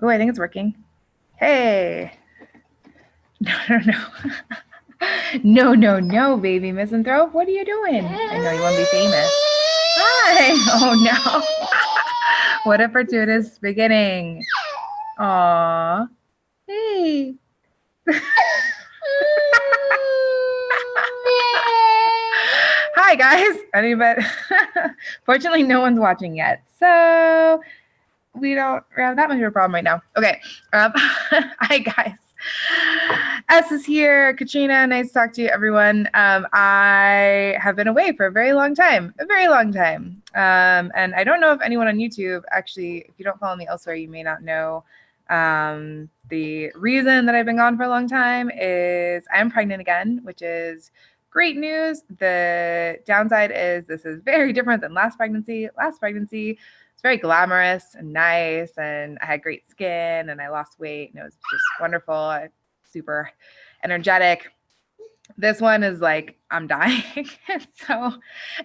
Oh, I think it's working. Hey. No, no, no. No, no, no, baby Misanthrope. What are you doing? I know you want to be famous. Hi. Oh, no. What a fortuitous beginning. Aw. Hey. Hi, guys. Anybody? Fortunately, no one's watching yet. So we don't have that much of a problem right now. Okay. Hi, guys. S is here. Katrina, nice to talk to you, everyone. I have been away for a very long time, and I don't know if anyone on YouTube, actually, if you don't follow me elsewhere, you may not know. The reason that I've been gone for a long time is I'm pregnant again, which is great news. The downside is this is very different than last pregnancy. Last pregnancy, it's very glamorous and nice, and I had great skin and I lost weight and it was just wonderful, super energetic. This one is like I'm dying. So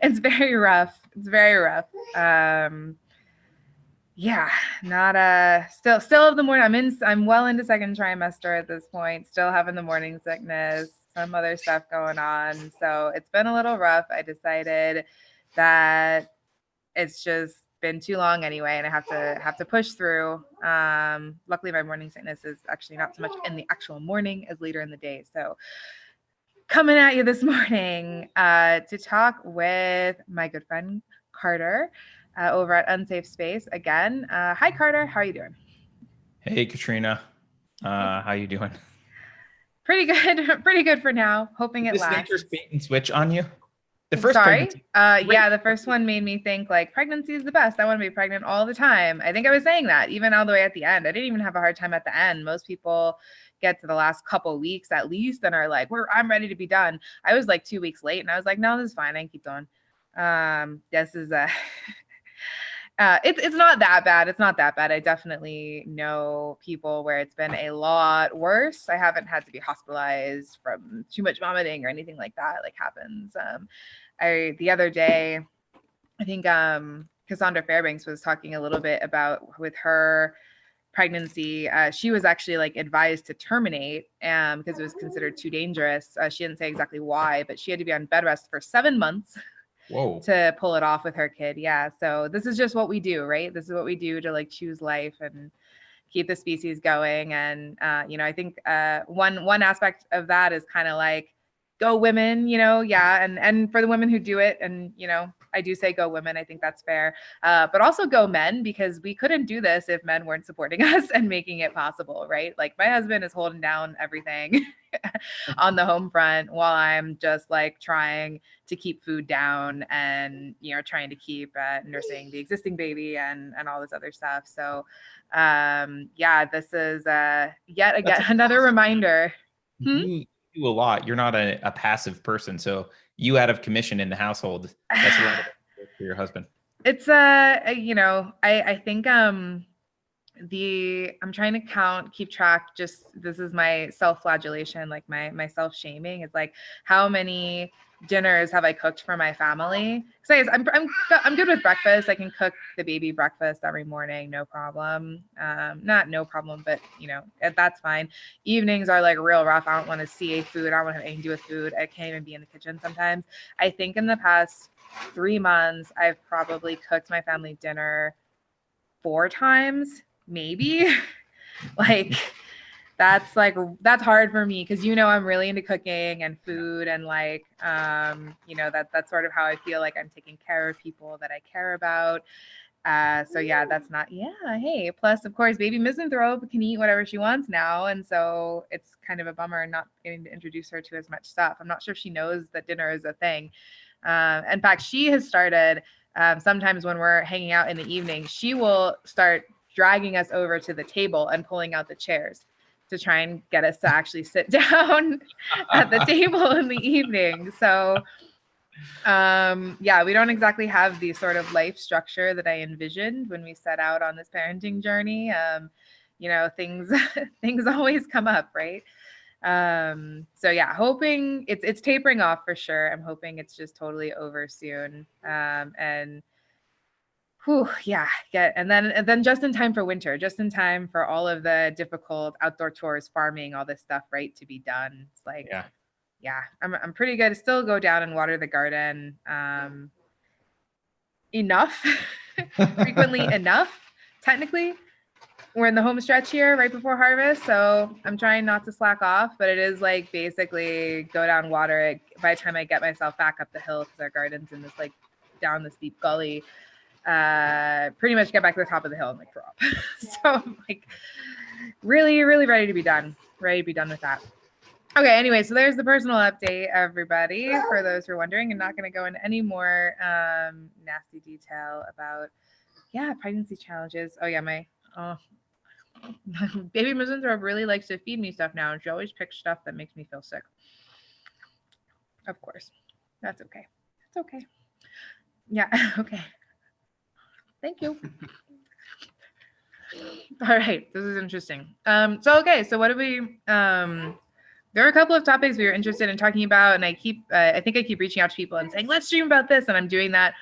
it's very rough. It's very rough. Yeah, not still of the morning. I'm well into second trimester at this point, still having the morning sickness, some other stuff going on. So it's been a little rough. I decided that it's just been too long anyway, and I have to push through. Luckily my morning sickness is actually not so much in the actual morning as later in the day. So coming at you this morning to talk with my good friend Carter over at Unsafe Space again. Hi Carter, how are you doing? Hey Katrina, how you doing? Pretty good. Pretty good for now, hoping Is it this nature's lasts. bait and switch on you? The first Sorry. pregnancy, great. Yeah, the first one made me think like pregnancy is the best. I want to be pregnant all the time. I think I was saying that even all the way at the end. I didn't even have a hard time at the end. Most people get to the last couple weeks at least and are like, I'm ready to be done. I was like 2 weeks late and I was like, no, this is fine. I can keep going. This is it's not that bad. It's not that bad. I definitely know people where it's been a lot worse. I haven't had to be hospitalized from too much vomiting or anything like that. Like happens. I the other day, I think Cassandra Fairbanks was talking a little bit about with her pregnancy. She was actually like advised to terminate because it was considered too dangerous. She didn't say exactly why, but she had to be on bed rest for 7 months Whoa. to pull it off with her kid. Yeah. So this is just what we do, right? This is what we do to like choose life and keep the species going. And I think one aspect of that is kind of like go women, yeah, and for the women who do it, and I do say go women. I think that's fair, but also go men because we couldn't do this if men weren't supporting us and making it possible, right? Like my husband is holding down everything on the home front while I'm just like trying to keep food down and trying to keep nursing the existing baby and all this other stuff. So yeah, this is yet That's again another awesome. reminder. Hmm? You do a lot. You're not a passive person, so you out of commission in the household. That's a lot of work for your husband. It's I think the I'm trying to keep track. Just this is my self-flagellation, like my self-shaming. It's like how many dinners have I cooked for my family? Because I'm good with breakfast. I can cook the baby breakfast every morning, no problem. Not no problem, but that's fine. Evenings are like real rough. I don't want to see food. I don't want to have anything to do with food. I can't even be in the kitchen sometimes. I think in the past 3 months, I've probably cooked my family dinner 4 times, maybe. Like that's hard for me because I'm really into cooking and Yeah. food and like that's sort of how I feel like I'm taking care of people that I care about. So yeah, that's not yeah. Hey, plus of course, baby Misanthrope can eat whatever she wants now, and so it's kind of a bummer not getting to introduce her to as much stuff. I'm not sure if she knows that dinner is a thing. In fact, she has started. Sometimes when we're hanging out in the evening, she will start dragging us over to the table and pulling out the chairs to try and get us to actually sit down at the table in the evening. So yeah, we don't exactly have the sort of life structure that I envisioned when we set out on this parenting journey. Things things always come up, right? So yeah, hoping it's tapering off for sure. I'm hoping it's just totally over soon. And Whew, yeah. And then just in time for winter, just in time for all of the difficult outdoor chores, farming, all this stuff, right, to be done. It's like, yeah, I'm pretty good. Still go down and water the garden enough, frequently enough, technically. We're in the home stretch here right before harvest, so I'm trying not to slack off, but it is like basically go down, water it. By the time I get myself back up the hill, because our garden's in this like down this deep gully, pretty much get back to the top of the hill and like throw up. So I'm like really, really ready to be done with that. Okay, anyway, so there's the personal update, everybody, for those who are wondering. I'm not going to go into any more nasty detail about, pregnancy challenges. Oh, yeah, my baby Misanthrope really likes to feed me stuff now, and she always picks stuff that makes me feel sick. Of course. That's okay. It's okay. Yeah, okay. Thank you. All right, this is interesting. So what do we there are a couple of topics we were interested in talking about, and I think I keep reaching out to people and saying, let's stream about this, and I'm doing that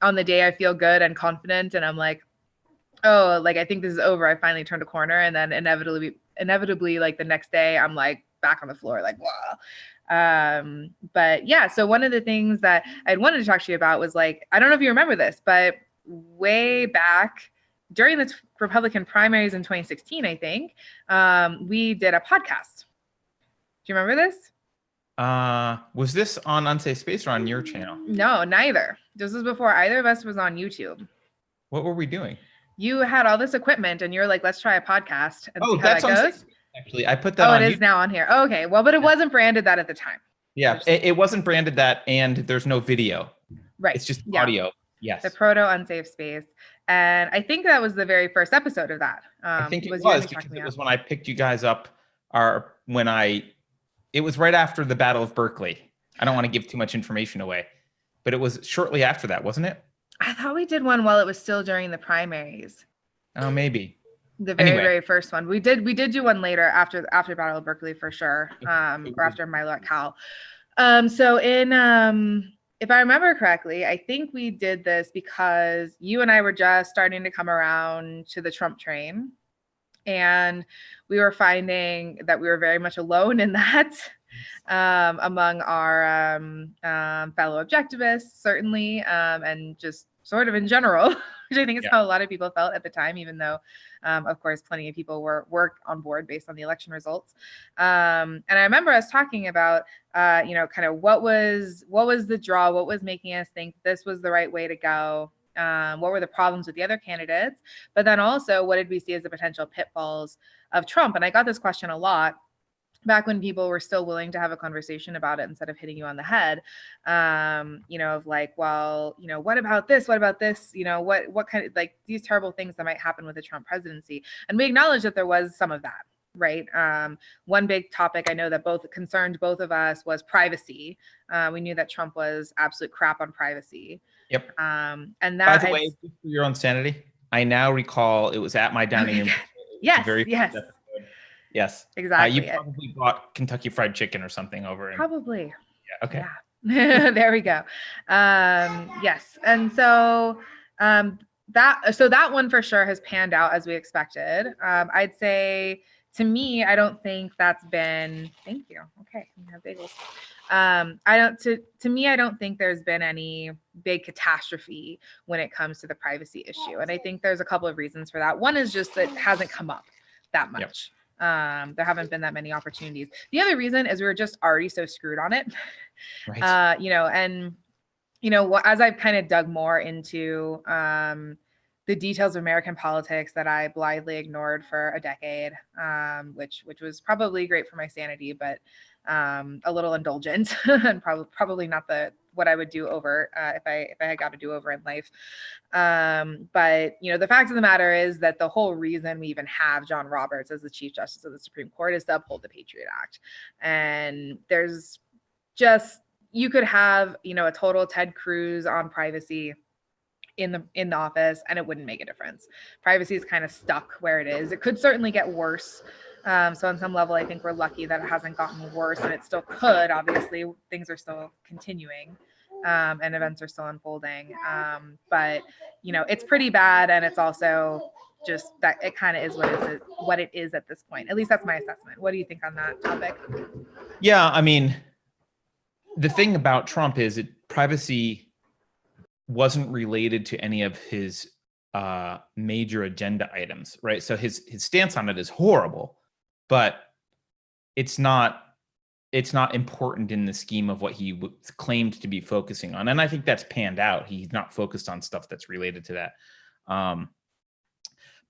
on the day I feel good and confident, and I'm like, oh, like I think this is over. I finally turned a corner, and then inevitably, like the next day, I'm like back on the floor, like wow. But yeah, so one of the things that I'd wanted to talk to you about was like, I don't know if you remember this, but way back during the Republican primaries in 2016, I think, we did a podcast. Do you remember this? Was this on Unsafe Space or on your channel? No, neither. This was before either of us was on YouTube. What were we doing? You had all this equipment and you're like, let's try a podcast and see how that goes. Actually, I put that on. Oh, it is now on here. Oh, okay. Well, but it wasn't branded that at the time. Yeah, it wasn't branded that, and there's no video. Right. It's just audio. Yes. The Proto Unsafe Space. And I think that was the very first episode of that. I think it was because it was when I picked you guys up, it was right after the Battle of Berkeley. I don't want to give too much information away, but it was shortly after that, wasn't it? I thought we did one while it was still during the primaries. Oh, maybe. The very first one. We did do one later after Battle of Berkeley for sure. Or after Milo at Cal. So in if I remember correctly, I think we did this because you and I were just starting to come around to the Trump train. And we were finding that we were very much alone in that among our fellow objectivists, certainly, and just sort of in general, which I think is how a lot of people felt at the time, even though, of course, plenty of people were on board based on the election results. And I remember us talking about, kind of what was the draw, what was making us think this was the right way to go. What were the problems with the other candidates? But then also, what did we see as the potential pitfalls of Trump? And I got this question a lot back when people were still willing to have a conversation about it instead of hitting you on the head, of like, well, what about this? What about this? What kind of like these terrible things that might happen with the Trump presidency? And we acknowledge that there was some of that. Right. One big topic I know that concerned both of us was privacy. We knew that Trump was absolute crap on privacy. Yep. And that, by the way, just for your own sanity, I now recall it was at my dining room. Yes. Yes. Exactly. You probably bought Kentucky Fried Chicken or something over. Probably. Yeah. Okay. Yeah. There we go. Yes. And so that one for sure has panned out as we expected. I'd say to me, I don't think that's been. Thank you. Okay. We have bagels. To me, I don't think there's been any big catastrophe when it comes to the privacy issue. And I think there's a couple of reasons for that. One is just that it hasn't come up that much. Yep. There haven't been that many opportunities. The other reason is we were just already so screwed on it. Right. As I've kind of dug more into the details of American politics that I blithely ignored for a decade, which was probably great for my sanity, but a little indulgent and probably not what I would do over if I had got to do over in life. But the fact of the matter is that the whole reason we even have John Roberts as the Chief Justice of the Supreme Court is to uphold the Patriot Act. And there's just, you could have, a total Ted Cruz on privacy in the office and it wouldn't make a difference. Privacy is kind of stuck where it is. It could certainly get worse. So on some level, I think we're lucky that it hasn't gotten worse, and it still could. Obviously, things are still continuing. and events are still unfolding. But you know, it's pretty bad, and it's also just that it kind of is what it is at this point. At least that's my assessment. What do you think on that topic? Yeah, I mean, the thing about Trump is privacy wasn't related to any of his major agenda items, right? So his stance on it is horrible, but it's not important in the scheme of what he claimed to be focusing on. And I think that's panned out. He's not focused on stuff that's related to that.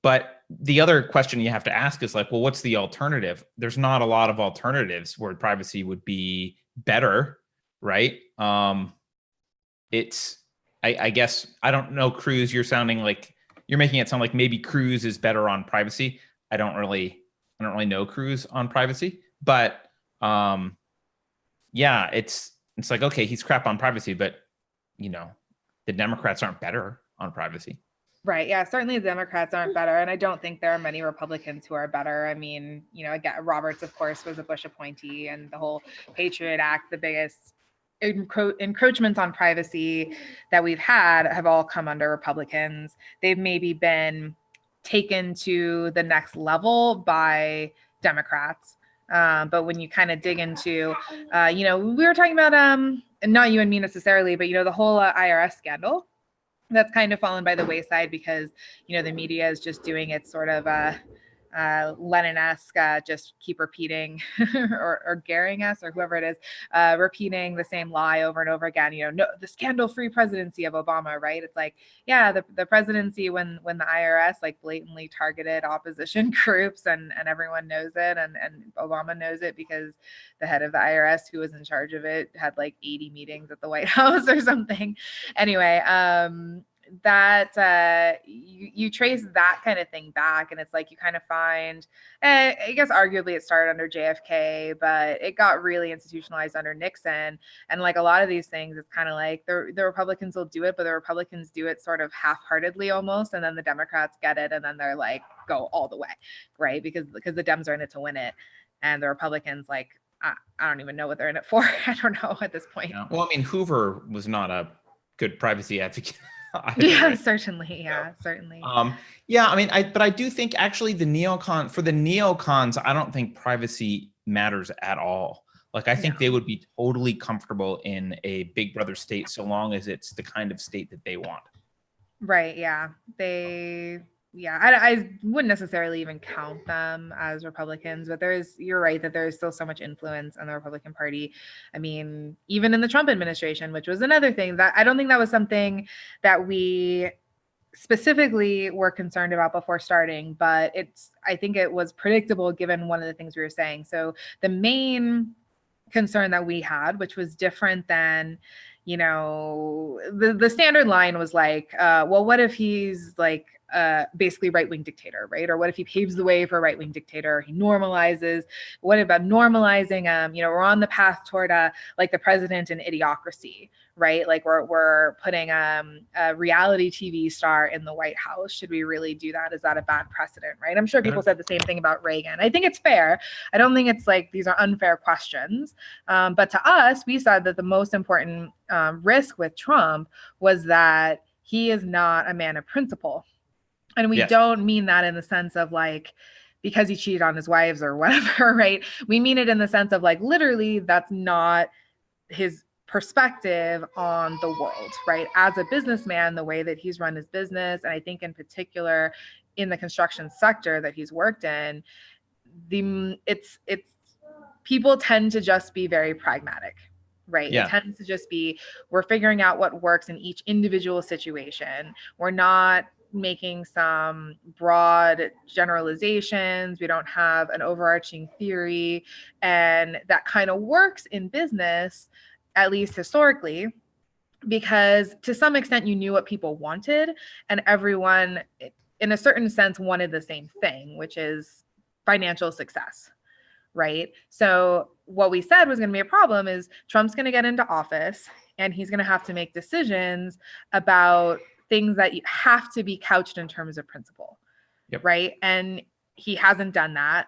But the other question you have to ask is like, well, what's the alternative? There's not a lot of alternatives where privacy would be better, right? I guess, I don't know, Cruz, you're making it sound like maybe Cruz is better on privacy. I don't really know Cruz on privacy, but yeah, it's like, okay, he's crap on privacy, but you know, the Democrats aren't better on privacy. Right. Yeah. Certainly the Democrats aren't better. And I don't think there are many Republicans who are better. I mean, you know, again, Roberts, of course, was a Bush appointee, and the whole Patriot Act, the biggest encroachments on privacy that we've had have all come under Republicans. They've maybe been taken to the next level by Democrats. But when you kind of dig into, you know, we were talking about, not you and me necessarily, but, you know, the whole IRS scandal that's kind of fallen by the wayside because, you know, the media is just doing its sort of Lenin-esque, just keep repeating or Goering-esque or whoever it is, repeating the same lie over and over again. You know, no, the scandal-free presidency of Obama, right? It's like, yeah, the presidency when the IRS like blatantly targeted opposition groups, and everyone knows it, and Obama knows it because the head of the IRS who was in charge of it had like 80 meetings at the White House or something. Anyway, that you trace that kind of thing back, and it's like you kind of find, I guess arguably it started under JFK, but it got really institutionalized under Nixon. And like a lot of these things, it's kind of like the Republicans will do it, but the Republicans do it sort of half-heartedly almost, and then the Democrats get it, and then they're like, go all the way, right? Because the Dems are in it to win it, and the Republicans, like, I don't even know what they're in it for. I don't know at this point. Yeah. Well, I mean, Hoover was not a good privacy advocate. Either, yeah, right? Certainly. Yeah, certainly. Yeah, I mean, but I do think actually for the neocons, I don't think privacy matters at all. Like, I think they would be totally comfortable in a Big Brother state so long as it's the kind of state that they want. Right. Yeah. I wouldn't necessarily even count them as Republicans, but you're right that there's still so much influence on the Republican Party. I mean, even in the Trump administration, which was another thing that I don't think that was something that we specifically were concerned about before starting, but I think it was predictable given one of the things we were saying. So the main concern that we had, which was different than, you know, the standard line was like, well, what if he's like basically right-wing dictator, right? Or what if he paves the way for a right-wing dictator? He normalizes. What about normalizing? You know, we're on the path toward like the president and idiocracy, right? Like we're putting a reality TV star in the White House. Should we really do that? Is that a bad precedent, right? I'm sure people said the same thing about Reagan. I think it's fair. I don't think it's like these are unfair questions. But to us, we said that the most important risk with Trump was that he is not a man of principle. And we don't mean that in the sense of like, because he cheated on his wives or whatever, right? We mean it in the sense of like, literally, that's not his perspective on the world, right? As a businessman, the way that he's run his business, and I think in particular in the construction sector that he's worked in, it's people tend to just be very pragmatic, right? Yeah. It tends to just be, we're figuring out what works in each individual situation. We're not making some broad generalizations. We don't have an overarching theory. And that kind of works in business, at least historically, because to some extent you knew what people wanted, and everyone in a certain sense wanted the same thing, which is financial success, right? So what we said was going to be a problem is Trump's going to get into office and he's going to have to make decisions about things that have to be couched in terms of principle, right? And he hasn't done that.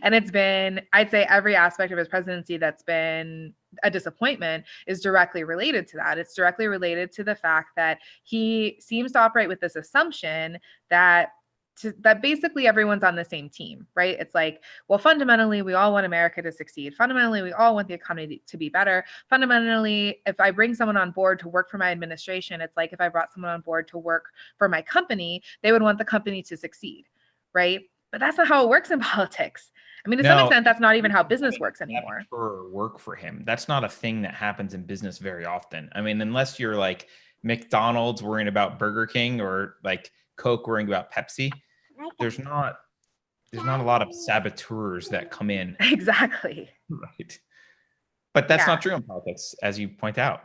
And it's been, I'd say every aspect of his presidency that's been a disappointment is directly related to that. It's directly related to the fact that he seems to operate with this assumption that that basically everyone's on the same team, right? It's like, well, fundamentally, we all want America to succeed. Fundamentally, we all want the economy to be better. Fundamentally, if I bring someone on board to work for my administration, it's like if I brought someone on board to work for my company, they would want the company to succeed, right? But that's not how it works in politics. I mean, to some extent, that's not even how business works anymore. For work for him, that's not a thing that happens in business very often. I mean, unless you're like McDonald's worrying about Burger King or like Coke worrying about Pepsi, there's not a lot of saboteurs that come in. Exactly. Right. But that's not true in politics, as you point out.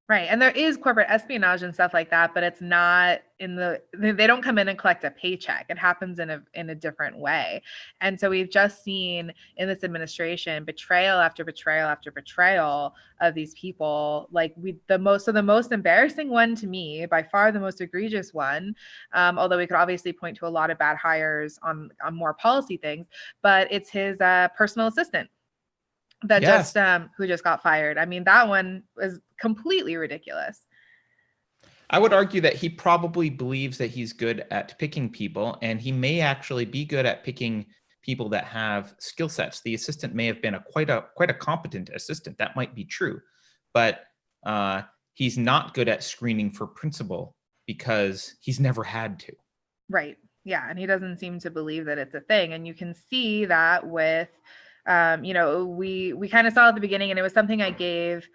Right. And there is corporate espionage and stuff like that, but it's not they don't come in and collect a paycheck. It happens in a different way. And so we've just seen in this administration betrayal after betrayal after betrayal of these people. Like the most embarrassing one to me, by far the most egregious one, although we could obviously point to a lot of bad hires on more policy things, but it's his personal assistant that who just got fired. I mean, that one was completely ridiculous. I would argue that he probably believes that he's good at picking people, and he may actually be good at picking people that have skill sets. The assistant may have been quite a competent assistant. That might be true, but he's not good at screening for principal because he's never had to. Right. Yeah, and he doesn't seem to believe that it's a thing, and you can see that with we kind of saw at the beginning, and it was something I gave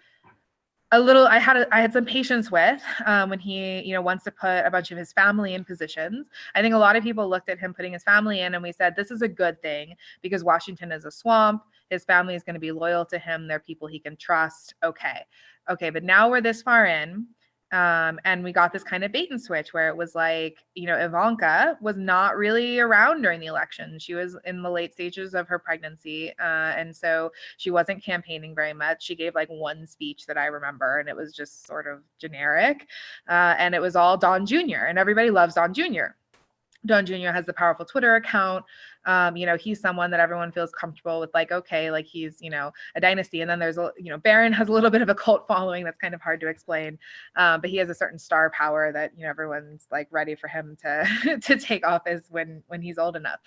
I had some patience with when he, wants to put a bunch of his family in positions. I think a lot of people looked at him putting his family in and we said, this is a good thing because Washington is a swamp. His family is going to be loyal to him. They're people he can trust. Okay. But now we're this far in. And we got this kind of bait and switch where it was like, Ivanka was not really around during the election. She was in the late stages of her pregnancy. And so she wasn't campaigning very much. She gave like one speech that I remember, and it was just sort of generic. And it was all Don Jr. and everybody loves Don Jr. Don Jr. has the powerful Twitter account. He's someone that everyone feels comfortable with, like, okay, like he's, a dynasty. And then there's Barron has a little bit of a cult following that's kind of hard to explain. But he has a certain star power that, everyone's like ready for him to, to take office when he's old enough.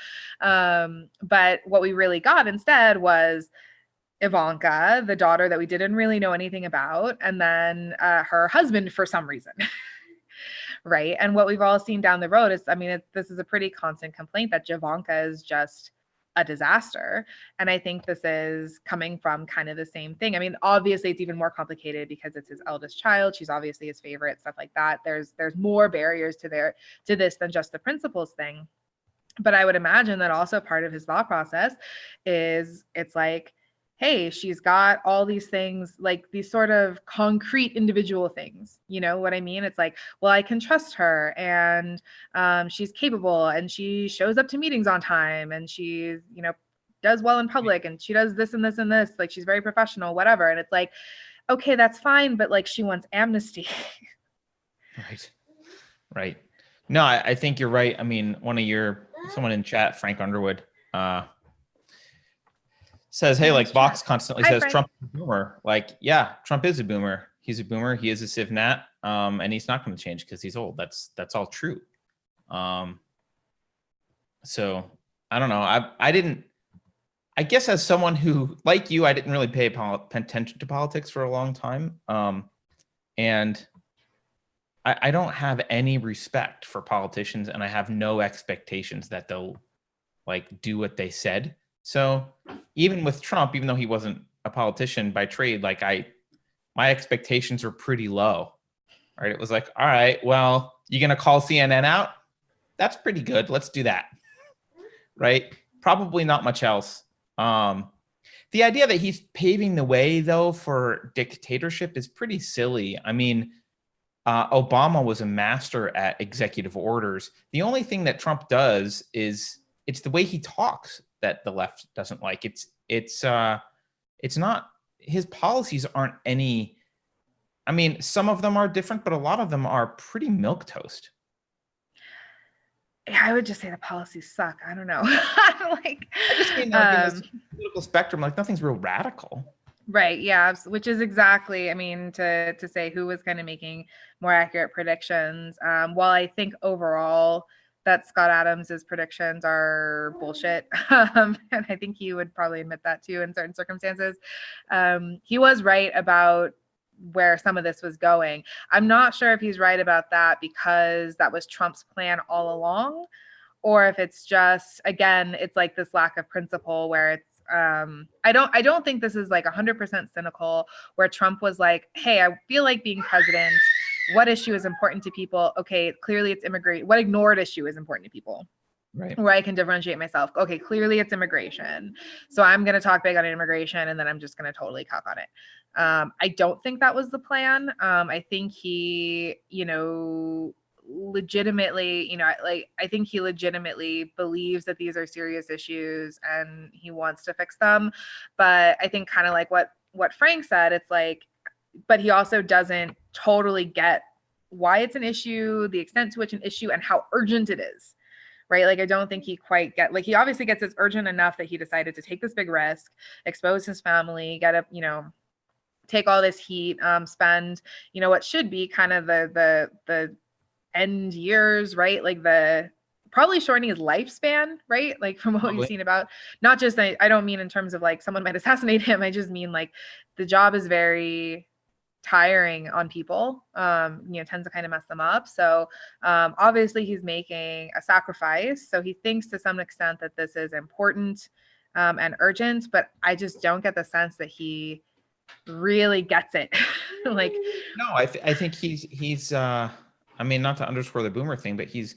But what we really got instead was Ivanka, the daughter that we didn't really know anything about, and then her husband for some reason. Right. And what we've all seen down the road is, this is a pretty constant complaint that Javanka is just a disaster. And I think this is coming from kind of the same thing. Obviously it's even more complicated because it's his eldest child. She's obviously his favorite, stuff like that. There's more barriers to this than just the principles thing. But I would imagine that also part of his thought process is it's like, hey, she's got all these things, like these sort of concrete individual things. You know what I mean? It's like, well, I can trust her, and she's capable, and she shows up to meetings on time, and she's, does well in public, and she does this and this and this. Like, she's very professional, whatever. And it's like, okay, that's fine, but like, she wants amnesty. Right. No, I think you're right. Someone in chat, Frank Underwood, says, hey, like Vox constantly says Trump is a boomer. Like, yeah, Trump is a boomer. He's a boomer. He is a civ nat, and he's not going to change because he's old. That's all true. So I don't know. I guess as someone who, like you, I didn't really pay attention to politics for a long time. And I don't have any respect for politicians, and I have no expectations that they'll like do what they said. So even with Trump, even though he wasn't a politician by trade, like my expectations were pretty low. Right? It was like, all right, well, you gonna call CNN out? That's pretty good. Let's do that. Right? Probably not much else. The idea that he's paving the way though for dictatorship is pretty silly. Obama was a master at executive orders. The only thing that Trump does is it's the way he talks that the left doesn't like. It's not, his policies aren't any, some of them are different, but a lot of them are pretty milquetoast. I would just say the policies suck. I don't know. Like, I just mean like in this political spectrum, like nothing's real radical. right. Yeah. Which is exactly, I mean, to say who was kind of making more accurate predictions. While I think overall that Scott Adams's predictions are bullshit, and I think he would probably admit that too in certain circumstances. He was right about where some of this was going. I'm not sure if he's right about that because that was Trump's plan all along, or if it's just, again, it's like this lack of principle where it's I don't think this is like 100% cynical, where Trump was like, hey, I feel like being president, what issue is important to people? Okay, clearly it's immigration. What ignored issue is important to people? Right. Where I can differentiate myself. Okay, clearly it's immigration, so I'm going to talk big on immigration, and then I'm just going to totally cuck on it. I don't think that was the plan. I think he, legitimately, like, I think he legitimately believes that these are serious issues and he wants to fix them. But I think kind of like what Frank said, it's like, but he also doesn't totally get why it's an issue, the extent to which an issue, and how urgent it is. Right. Like, I don't think he quite he obviously gets it's urgent enough that he decided to take this big risk, expose his family, get up, take all this heat, spend, what should be kind of the end years, right? Like the probably shortening his lifespan, right? Like from what we've seen about, not just, I don't mean in terms of like someone might assassinate him. I just mean like the job is very tiring on people, tends to kind of mess them up. So obviously he's making a sacrifice. So he thinks to some extent that this is important and urgent, but I just don't get the sense that he really gets it. Like, no, I think he's I mean, not to underscore the boomer thing, but he's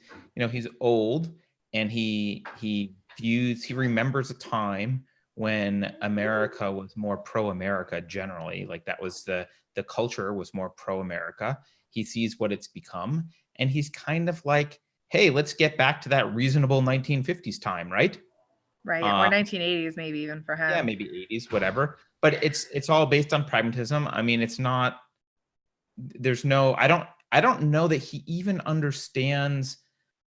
old, and he remembers a time when America was more pro-America generally. Like that was the culture was more pro-America. He sees what it's become, and he's kind of like, hey, let's get back to that reasonable 1950s time, right? Right. Or 1980s, maybe even for him. Yeah, maybe 80s, whatever. But it's all based on pragmatism. I mean, it's not, there's no, I don't know that he even understands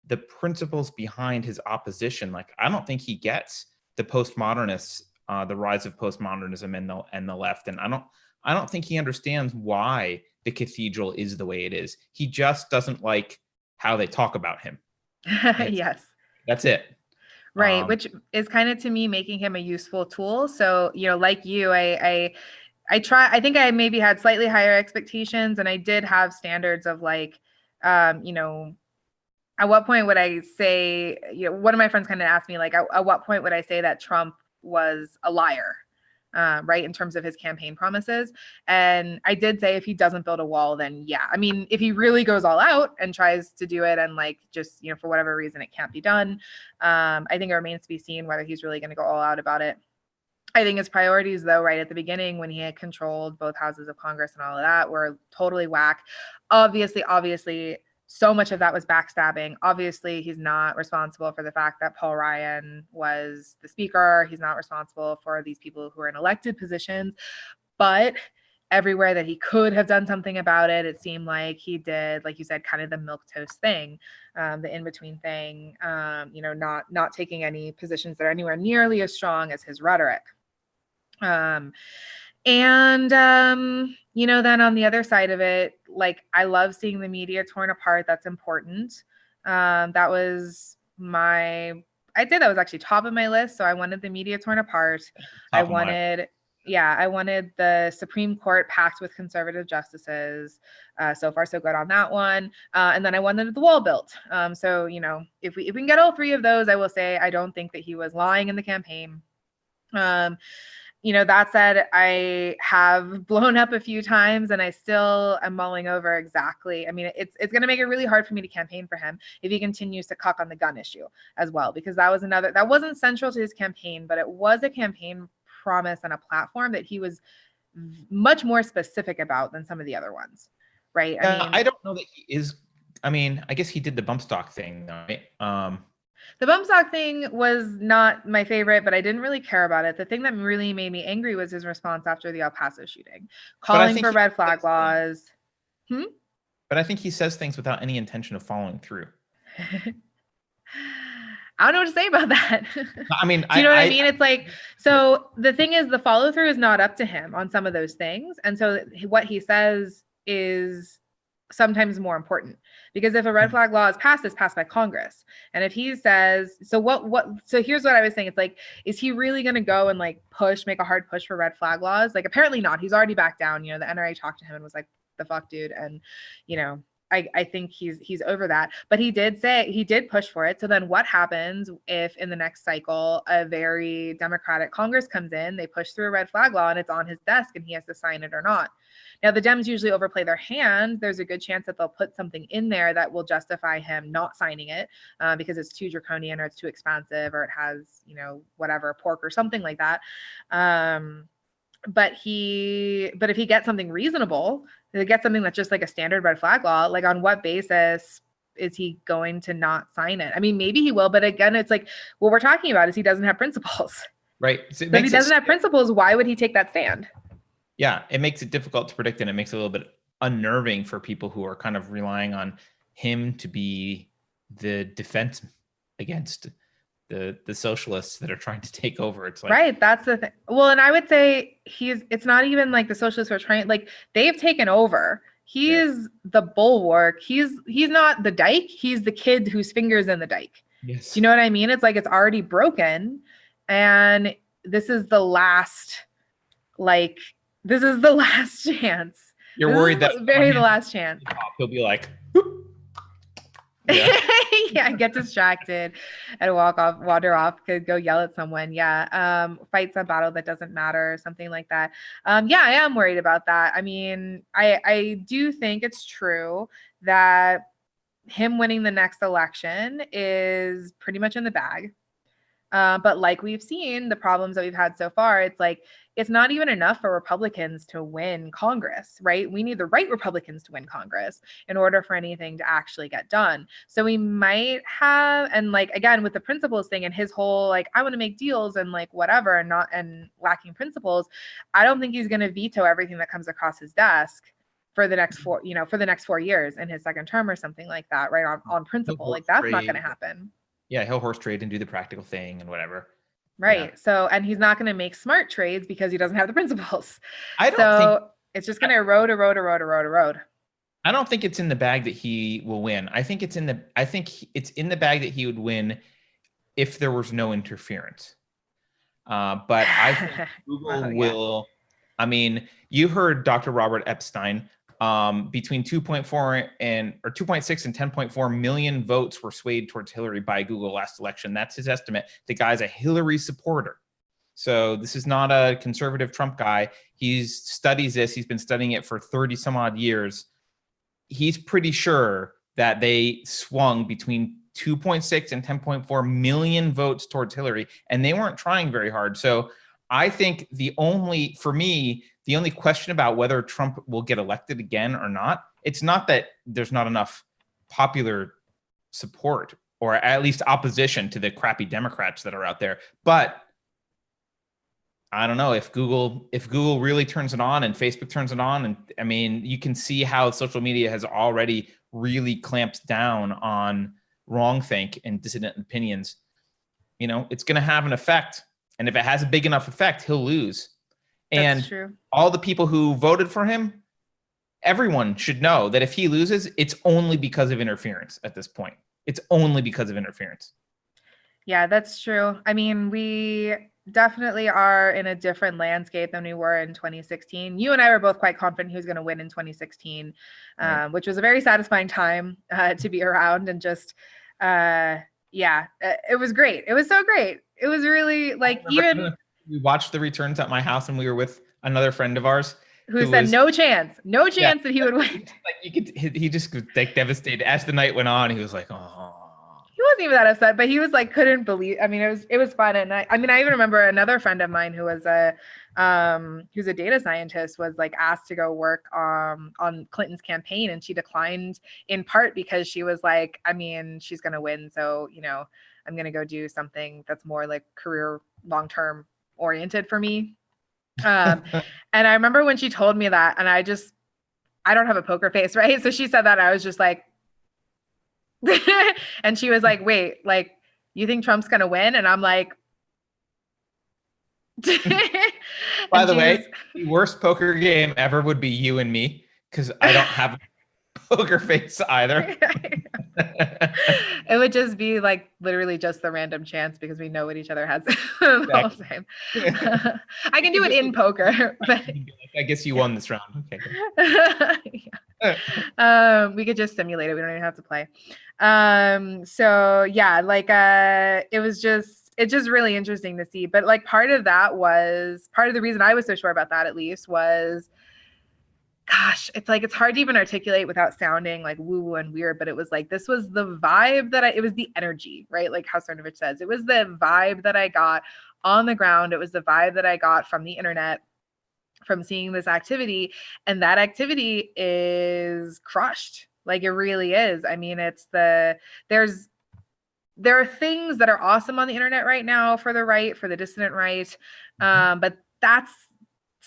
the principles behind his opposition. Like, I don't think he gets the postmodernists, the rise of postmodernism and the left. And I don't think he understands why the cathedral is the way it is. He just doesn't like how they talk about him. Yes. That's it. Right. Which is kind of, to me, making him a useful tool. So, like you, I think I maybe had slightly higher expectations, and I did have standards of like, at what point would I say, one of my friends kind of asked me, like, at what point would I say that Trump was a liar? Right, in terms of his campaign promises. And I did say, if he doesn't build a wall, then yeah. I mean, if he really goes all out and tries to do it and like just, for whatever reason it can't be done, I think it remains to be seen whether he's really going to go all out about it. I think his priorities, though, right at the beginning when he had controlled both houses of Congress and all of that, were totally whack. Obviously, so much of that was backstabbing. Obviously, he's not responsible for the fact that Paul Ryan was the speaker. He's not responsible for these people who are in elected positions. But everywhere that he could have done something about it, it seemed like he did, like you said, kind of the milquetoast thing, the in-between thing, not taking any positions that are anywhere nearly as strong as his rhetoric. Then on the other side of it, like, I love seeing the media torn apart. That's important. That was I'd say that was actually top of my list. So I wanted the media torn apart. I wanted the Supreme Court packed with conservative justices. So far, so good on that one. And then I wanted the wall built. So, if we can get all three of those, I will say I don't think that he was lying in the campaign. That said, I have blown up a few times, and I still am mulling over exactly. I mean, it's going to make it really hard for me to campaign for him if he continues to cuck on the gun issue as well, because that wasn't central to his campaign, but it was a campaign promise and a platform that he was much more specific about than some of the other ones, right? I don't know that he is. I mean, I guess he did the bump stock thing, right? The bump stock thing was not my favorite, but I didn't really care about it. The thing that really made me angry was his response after the El Paso shooting, calling for red flag laws. But I think he says things without any intention of following through. I don't know what to say about that. I mean, Do you know what I mean? It's like, so the thing is, the follow through is not up to him on some of those things. And so what he says is sometimes more important, because if a red flag law is passed, it's passed by Congress. And if he says, so here's what I was saying. It's like, is he really going to go and like make a hard push for red flag laws? Like, apparently not. He's already backed down. You know, the NRA talked to him and was like, the fuck, dude. And, you know, I think he's over that. But he did push for it. So then what happens if in the next cycle a very Democratic Congress comes in, they push through a red flag law and it's on his desk and he has to sign it or not? Now, the Dems usually overplay their hand. There's a good chance that they'll put something in there that will justify him not signing it because it's too draconian or it's too expansive or it has, you know, whatever, pork or something like that. But if he gets something reasonable, if he gets something that's just like a standard red flag law, like on what basis is he going to not sign it? I mean, maybe he will, but again, it's like what we're talking about is he doesn't have principles. Right. So if he doesn't have principles, why would he take that stand? Yeah, it makes it difficult to predict, and it makes it a little bit unnerving for people who are kind of relying on him to be the defense against the socialists that are trying to take over. It's like, right, that's the thing. Well, and I would say it's not even like the socialists are trying, like they've taken over. He's the bulwark. He's not the dike. He's the kid whose finger's in the dike. Yes. Do you know what I mean? It's like it's already broken, and this is the last chance. You're worried that the last chance. He'll be like, yeah, get distracted and wander off, could go yell at someone. Yeah. Fight some battle that doesn't matter, something like that. Yeah, I am worried about that. I mean, I do think it's true that him winning the next election is pretty much in the bag. But like we've seen the problems that we've had so far, it's like, it's not even enough for Republicans to win Congress, right? We need the right Republicans to win Congress in order for anything to actually get done. So we might have, and like, again, with the principles thing and his whole, like, I want to make deals and like whatever, and lacking principles, I don't think he's going to veto everything that comes across his desk for the next 4 years in his second term or something like that, right? On principle, like that's not going to happen. Yeah, he'll horse trade and do the practical thing and whatever. Right. Yeah. So, and he's not going to make smart trades because he doesn't have the principles. I don't think it's just going to erode. I don't think it's in the bag that he will win. I think it's in the bag that he would win if there was no interference. But I think Google will. I mean, you heard Dr. Robert Epstein. Between 2.6 and 10.4 million votes were swayed towards Hillary by Google last election. That's his estimate. The guy's a Hillary supporter. So this is not a conservative Trump guy. He studies this. He's been studying it for 30 some odd years. He's pretty sure that they swung between 2.6 and 10.4 million votes towards Hillary, and they weren't trying very hard. So I think the only question about whether Trump will get elected again or not, it's not that there's not enough popular support or at least opposition to the crappy Democrats that are out there. But I don't know if Google really turns it on and Facebook turns it on. And I mean, you can see how social media has already really clamped down on wrongthink and dissident opinions. You know, it's going to have an effect. And if it has a big enough effect, he'll lose. And that's true. All the people who voted for him, everyone should know that if he loses, it's only because of interference at this point. It's only because of interference. Yeah, that's true. I mean, we definitely are in a different landscape than we were in 2016. You and I were both quite confident he was going to win in 2016, right. Which was a very satisfying time to be around and just, it was great. It was so great. It was really like we watched the returns at my house and we were with another friend of ours who said no chance that he would win. Like he just was like devastated as the night went on. He was like, oh. He wasn't even that upset, but he was like, couldn't believe. I mean, it was fun, and I even remember another friend of mine who was who's a data scientist was like asked to go work on Clinton's campaign, and she declined in part because she was like, I mean, she's gonna win, so you know, I'm gonna go do something that's more like career long-term oriented for me. And I remember when she told me that, and I don't have a poker face, right? So she said that, I was just like, And she was like, wait, like, you think Trump's going to win? And I'm like, By the way, the worst poker game ever would be you and me, because I don't have a poker face either. It would just be like literally just the random chance because we know what each other has the whole time. I can do it in poker, but I guess you won this round. Okay. We could just simulate it. We don't even have to play. So yeah, like it's just really interesting to see. But like part of the reason I was so sure about that, at least, was, gosh, it's like, it's hard to even articulate without sounding like woo-woo and weird, but it was like, this was the vibe it was the energy, right? Like how Cernovich says, it was the vibe that I got on the ground. It was the vibe that I got from the internet, from seeing this activity. And that activity is crushed. Like it really is. I mean, there are things that are awesome on the internet right now for the right, for the dissident right. But that's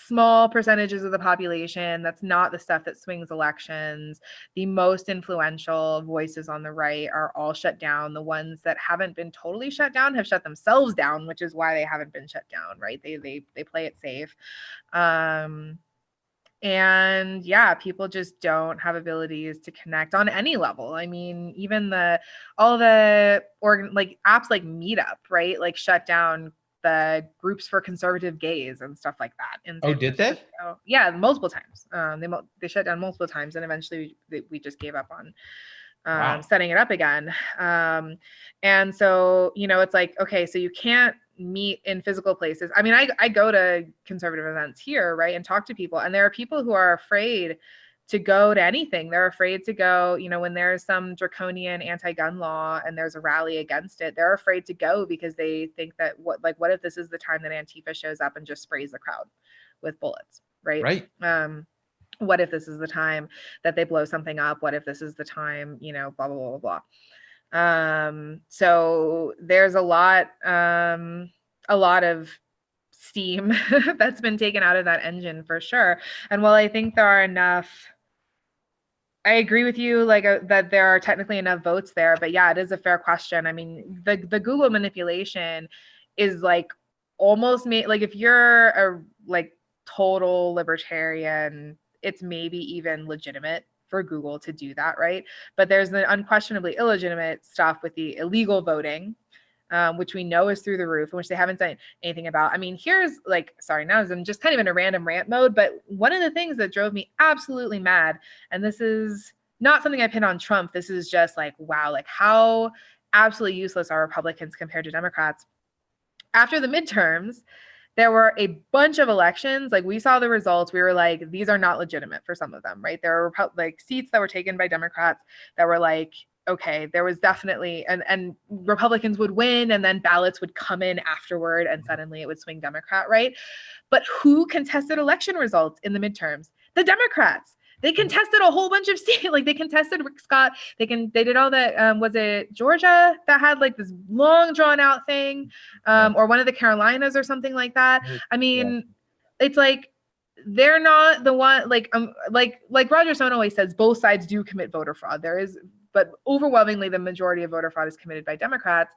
small percentages of the population. That's not the stuff that swings elections. The most influential voices on the right are all shut down. The ones that haven't been totally shut down have shut themselves down, which is why they haven't been shut down, right? They play it safe. And yeah, people just don't have abilities to connect on any level. I mean, even all the like apps like Meetup, right? Like shut down the groups for conservative gays and stuff like that. Oh, did they? Yeah, multiple times. They shut down multiple times, and eventually we just gave up on setting it up again. And so, it's like, okay, so you can't meet in physical places. I mean, I go to conservative events here, right, and talk to people, and there are people who are afraid to go to anything. They're afraid to go, when there's some draconian anti-gun law and there's a rally against it, they're afraid to go because they think that what if this is the time that Antifa shows up and just sprays the crowd with bullets, right? Right. What if this is the time that they blow something up? What if this is the time, blah, blah, blah, blah, blah. So there's a lot of steam that's been taken out of that engine for sure. And while I think there are enough, I agree with you, like that there are technically enough votes there, but yeah, it is a fair question. I mean, the Google manipulation is like almost made, like if you're a like total libertarian, it's maybe even legitimate for Google to do that, right? But there's the unquestionably illegitimate stuff with the illegal voting, which we know is through the roof, and which they haven't done anything about. I mean, here's like, sorry, now I'm just kind of in a random rant mode, but one of the things that drove me absolutely mad, and this is not something I pin on Trump, this is just like, wow, like how absolutely useless are Republicans compared to Democrats. After the midterms, there were a bunch of elections, like we saw the results, we were like, these are not legitimate for some of them, right? There were like seats that were taken by Democrats that were like, okay, there was definitely, and Republicans would win and then ballots would come in afterward and suddenly it would swing Democrat, right? But who contested election results in the midterms? The Democrats. They contested a whole bunch of states, like they contested Rick Scott. They did all that. Was it Georgia that had like this long drawn out thing, or one of the Carolinas or something like that? I mean, it's like they're not the one. Like Roger Stone always says, both sides do commit voter fraud. There is, but overwhelmingly the majority of voter fraud is committed by Democrats.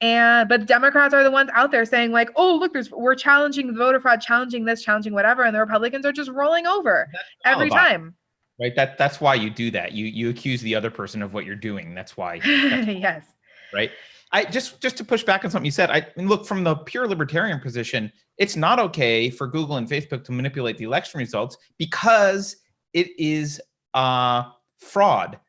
But Democrats are the ones out there saying like, oh, look, we're challenging the voter fraud, challenging this, challenging whatever. And the Republicans are just rolling over every time. Right. That's why you do that. You accuse the other person of what you're doing. That's why. Yes. Right. I just to push back on something you said, I mean, look, from the pure libertarian position, it's not okay for Google and Facebook to manipulate the election results because it is fraud.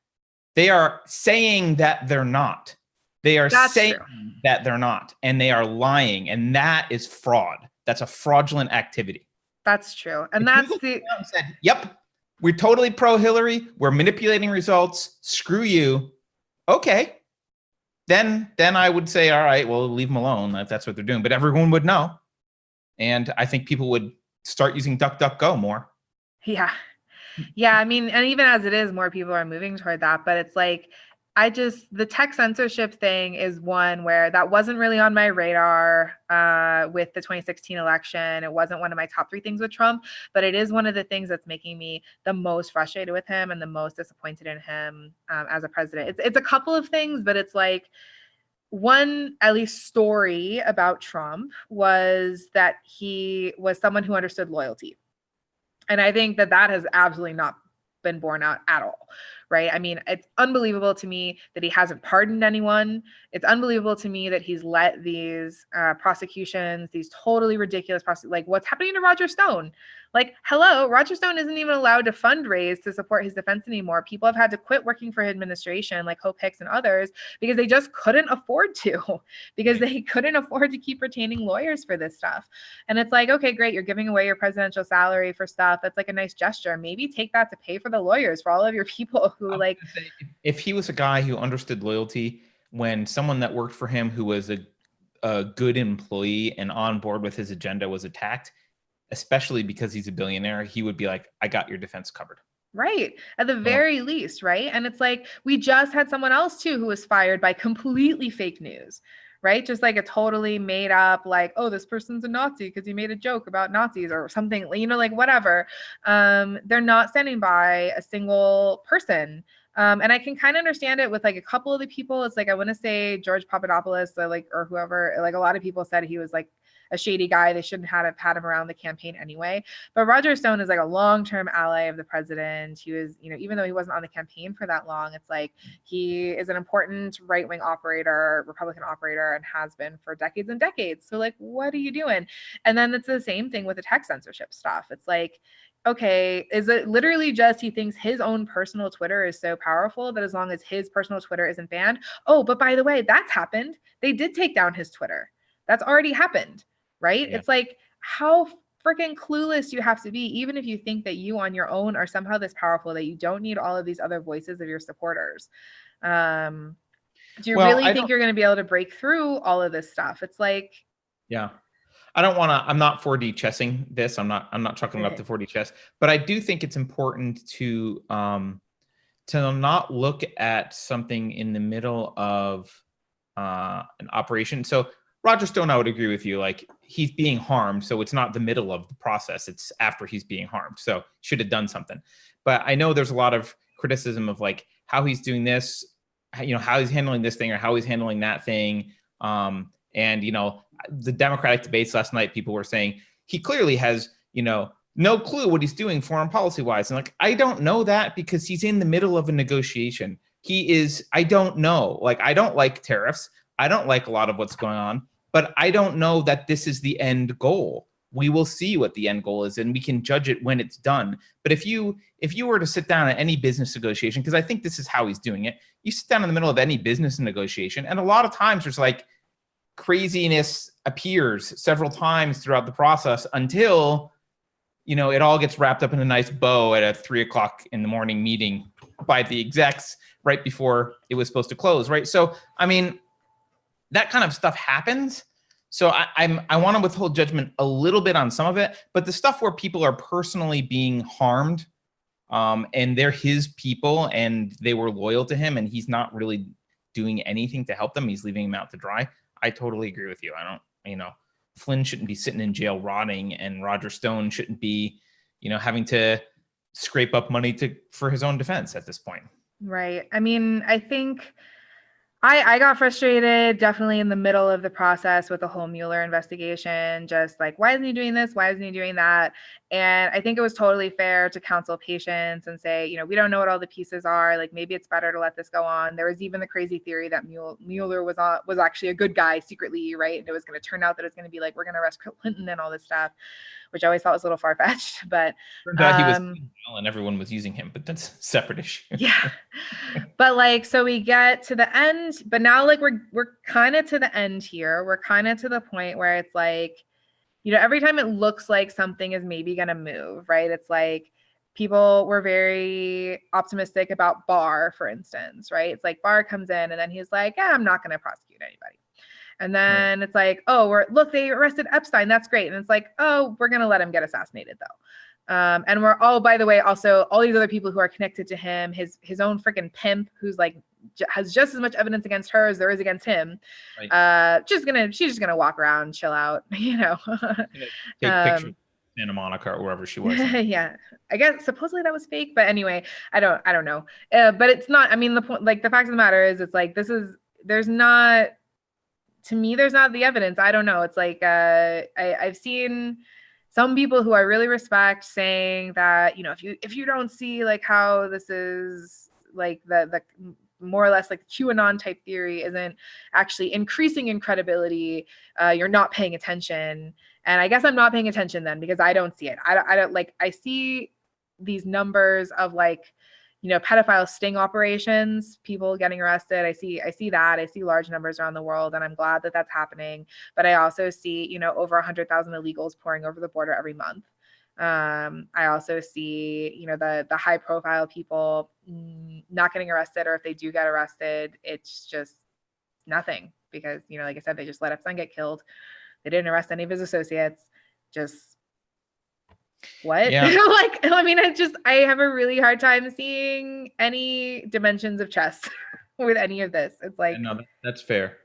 They are saying that they're not. They are saying that they're not, and they are lying, and that is fraud. That's a fraudulent activity. That's true. And that's the said, yep, we're totally pro Hillary. We're manipulating results. Screw you. Okay. Then I would say, all right, well, leave them alone if that's what they're doing. But everyone would know. And I think people would start using DuckDuckGo more. Yeah. Yeah. I mean, and even as it is, more people are moving toward that. But it's like, the tech censorship thing is one where that wasn't really on my radar with the 2016 election. It wasn't one of my top 3 things with Trump, but it is one of the things that's making me the most frustrated with him and the most disappointed in him as a president. It's a couple of things, but it's like, one, at least, story about Trump was that he was someone who understood loyalty. And I think that that has absolutely not been borne out at all, right? I mean, it's unbelievable to me that he hasn't pardoned anyone. It's unbelievable to me that he's let these prosecutions, these totally ridiculous like what's happening to Roger Stone. Like, hello, Roger Stone isn't even allowed to fundraise to support his defense anymore. People have had to quit working for his administration, like Hope Hicks and others, because they just couldn't afford to, because they couldn't afford to keep retaining lawyers for this stuff. And it's like, okay, great, you're giving away your presidential salary for stuff. That's like a nice gesture. Maybe take that to pay for the lawyers for all of your people who like. If he was a guy who understood loyalty, when someone that worked for him who was a good employee and on board with his agenda was attacked, especially because he's a billionaire, he would be like, I got your defense covered. Right. At the very least, right? And it's like, we just had someone else too who was fired by completely fake news, right? Just like a totally made up, like, oh, this person's a Nazi because he made a joke about Nazis or something, you know, like whatever. They're not standing by a single person. And I can kind of understand it with like a couple of the people. It's like, I want to say George Papadopoulos, like, or whoever, like a lot of people said he was like a shady guy. They shouldn't have had him around the campaign anyway. But Roger Stone is like a long-term ally of the president. He was, you know, even though he wasn't on the campaign for that long, it's like he is an important right-wing operator, Republican operator, and has been for decades and decades. So like, what are you doing? And then it's the same thing with the tech censorship stuff. It's like, okay, is it literally just he thinks his own personal Twitter is so powerful that as long as his personal Twitter isn't banned, oh, but by the way, that's happened. They did take down his Twitter. That's already happened, right? Yeah. It's like, how freaking clueless you have to be, even if you think that you on your own are somehow this powerful, that you don't need all of these other voices of your supporters. Do you really think you're going to be able to break through all of this stuff? It's like, yeah. I don't want to, I'm not 4D chessing this. I'm not chalking it up to 4D chess, but I do think it's important to not look at something in the middle of an operation. So Roger Stone, I would agree with you. Like, he's being harmed. So it's not the middle of the process. It's after he's being harmed. So should have done something. But I know there's a lot of criticism of like how he's doing this, you know, how he's handling this thing or how he's handling that thing. And, you know, the Democratic debates last night, people were saying he clearly has, you know, no clue what he's doing foreign policy wise. And like, I don't know that because he's in the middle of a negotiation. I don't know. Like, I don't like tariffs. I don't like a lot of what's going on, but I don't know that this is the end goal. We will see what the end goal is and we can judge it when it's done. But if you were to sit down at any business negotiation, because I think this is how he's doing it, you sit down in the middle of any business negotiation, and a lot of times there's like, craziness appears several times throughout the process until, you know, it all gets wrapped up in a nice bow at a 3:00 in the morning meeting by the execs right before it was supposed to close, right? So, I mean, that kind of stuff happens. So I want to withhold judgment a little bit on some of it, but the stuff where people are personally being harmed, and they're his people and they were loyal to him and he's not really doing anything to help them, he's leaving them out to dry. I totally agree with you. I don't, you know, Flynn shouldn't be sitting in jail rotting, and Roger Stone shouldn't be, you know, having to scrape up money for his own defense at this point. Right. I mean, I think I got frustrated definitely in the middle of the process with the whole Mueller investigation, just like, why isn't he doing this? Why isn't he doing that? And I think it was totally fair to counsel patience and say, you know, we don't know what all the pieces are. Like, maybe it's better to let this go on. There was even the crazy theory that Mueller was actually a good guy secretly, right? And it was going to turn out that it's going to be like, we're going to arrest Clinton and all this stuff, which I always thought was a little far-fetched. But he was and everyone was using him, but that's a separate issue. Yeah. But like, so we get to the end, but now like we're kind of to the end here. We're kind of to the point where it's like, you know, every time it looks like something is maybe going to move, right? It's like people were very optimistic about Barr, for instance, right? It's like Barr comes in and then he's like, yeah, I'm not going to prosecute anybody. And then It's like, oh, look, they arrested Epstein. That's great. And it's like, oh, we're going to let him get assassinated though. And we're all, by the way, also all these other people who are connected to him, his own freaking pimp, who's like has just as much evidence against her as there is against him. Right. She's just gonna walk around, chill out, you know. Take pictures of Santa Monica or wherever she was. Yeah, I guess supposedly that was fake, but anyway, I don't know. But it's not. I mean, the point, like the fact of the matter is, it's like there's not. To me, there's not the evidence. I don't know. It's like I've seen some people who I really respect saying that, you know, if you don't see like how this is like the more or less like QAnon type theory isn't actually increasing in credibility, you're not paying attention. And I guess I'm not paying attention then, because I don't see it. I don't like, I see these numbers of like, you know, pedophile sting operations, people getting arrested. I see that. I see large numbers around the world, and I'm glad that that's happening. But I also see, you know, over 100,000 illegals pouring over the border every month. I also see, you know, the high profile people not getting arrested, or if they do get arrested, it's just nothing, because, you know, like I said, they just let Epstein get killed. They didn't arrest any of his associates. Just what? Yeah. Like, I mean, I have a really hard time seeing any dimensions of chess with any of this. It's like, no, that's fair.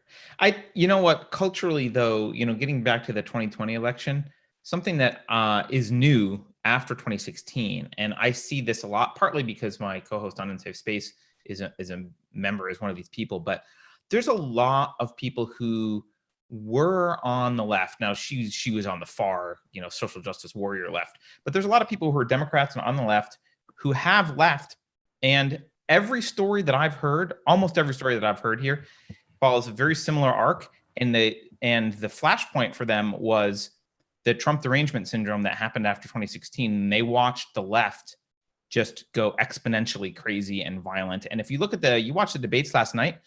You know what, culturally though, you know, getting back to the 2020 election, something that is new after 2016, and I see this a lot, partly because my co-host on Unsafe Space is a member, is one of these people, but there's a lot of people who were on the left. Now she was on the far, you know, social justice warrior left, but there's a lot of people who are Democrats and on the left who have left, and every story that I've heard, almost every story that I've heard here, follows a very similar arc, and the flashpoint for them was the Trump derangement syndrome that happened after 2016. And they watched the left just go exponentially crazy and violent. And if you look at you watched the debates last night,